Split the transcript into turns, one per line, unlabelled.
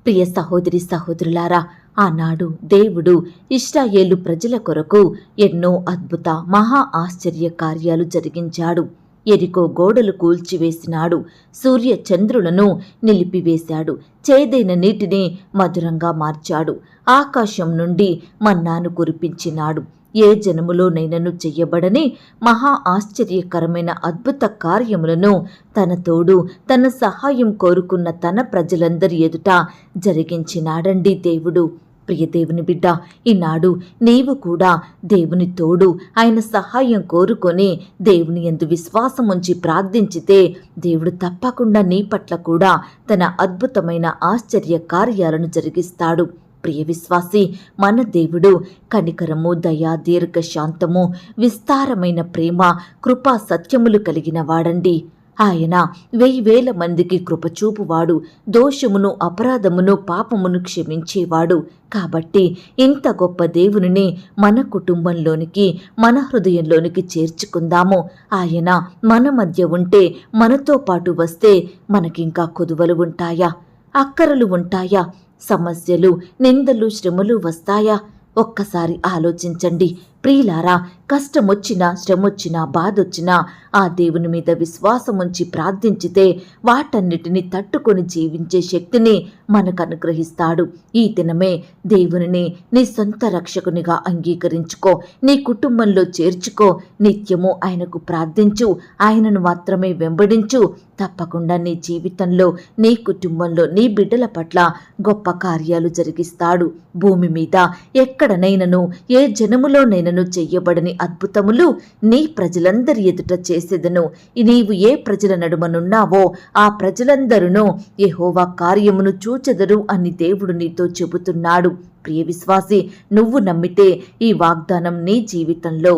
ప్రియ సహోదరి సహోదరులారా, ఆనాడు దేవుడు ఇశ్రాయేలు ప్రజల కొరకు ఎన్నో అద్భుత మహా ఆశ్చర్య కార్యాలు జరిగించాడు. ఎరికో గోడలు కూల్చివేసినాడు. సూర్య చంద్రులను నిలిపివేశాడు. చేదైన నీటిని మధురంగా మార్చాడు. ఆకాశం నుండి మన్నాను కురిపించినాడు. ఏ జనములోనైనను చెయ్యబడని మహా ఆశ్చర్యకరమైన అద్భుత కార్యములను తన తోడు తన సహాయం కోరుకున్న తన ప్రజలందరి ఎదుట జరిగించినాడండి దేవుడు. ప్రియదేవుని బిడ్డ, ఈనాడు నీవు కూడా దేవుని తోడు ఆయన సహాయం కోరుకొని దేవుని యందు విశ్వాసముంచి ప్రార్థించితే దేవుడు తప్పకుండా నీ పట్ల కూడా తన అద్భుతమైన ఆశ్చర్య కార్యాలను జరిగిస్తాడు. ప్రియ విశ్వాసి, మన దేవుడు కనికరము, దయ, దీర్ఘ శాంతము, విస్తారమైన ప్రేమ, కృపా సత్యములు కలిగిన వాడండి. ఆయన 1000 మందికి కృపచూపువాడు, దోషమును, అపరాధమును, పాపమును క్షమించేవాడు. కాబట్టి ఇంత గొప్ప దేవునిని మన కుటుంబంలోనికి, మన హృదయంలోనికి చేర్చుకుందాము. ఆయన మన మధ్య ఉంటే, మనతో పాటు వస్తే మనకింకా కొదువలు ఉంటాయా? అక్కరలు ఉంటాయా? సమస్యలు, నిందలు, శ్రమలు వస్తాయా? ఒక్కసారి ఆలోచించండి ప్రియులారా. కష్టమొచ్చినా, శ్రమొచ్చినా, బాధొచ్చినా ఆ దేవుని మీద విశ్వాసముంచి ప్రార్థించితే వాటన్నిటిని తట్టుకొని జీవించే శక్తిని మనకు అనుగ్రహిస్తాడు. ఈ దినమే దేవునిని నీ సొంత రక్షకునిగా అంగీకరించుకో, నీ కుటుంబంలో చేర్చుకో. నిత్యము ఆయనకు ప్రార్థించు, ఆయనను మాత్రమే వెంబడించు. తప్పకుండా నీ జీవితంలో, నీ కుటుంబంలో, నీ బిడ్డల పట్ల గొప్ప కార్యాలు జరిగిస్తాడు. భూమి మీద ఎక్కడనైనను, ఏ జనములోనైనను చెయ్యబడని అద్భుతములు నీ ప్రజలందరి ఎదుట చేసేదను. నీవు ఏ ప్రజల నడుమనున్నావో ఆ ప్రజలందరూ యెహోవా కార్యమును చూచెదరు అని దేవుడు నీతో చెబుతున్నాడు. ప్రియ విశ్వాసి, నువ్వు నమ్మితే ఈ వాగ్దానం నీ జీవితంలో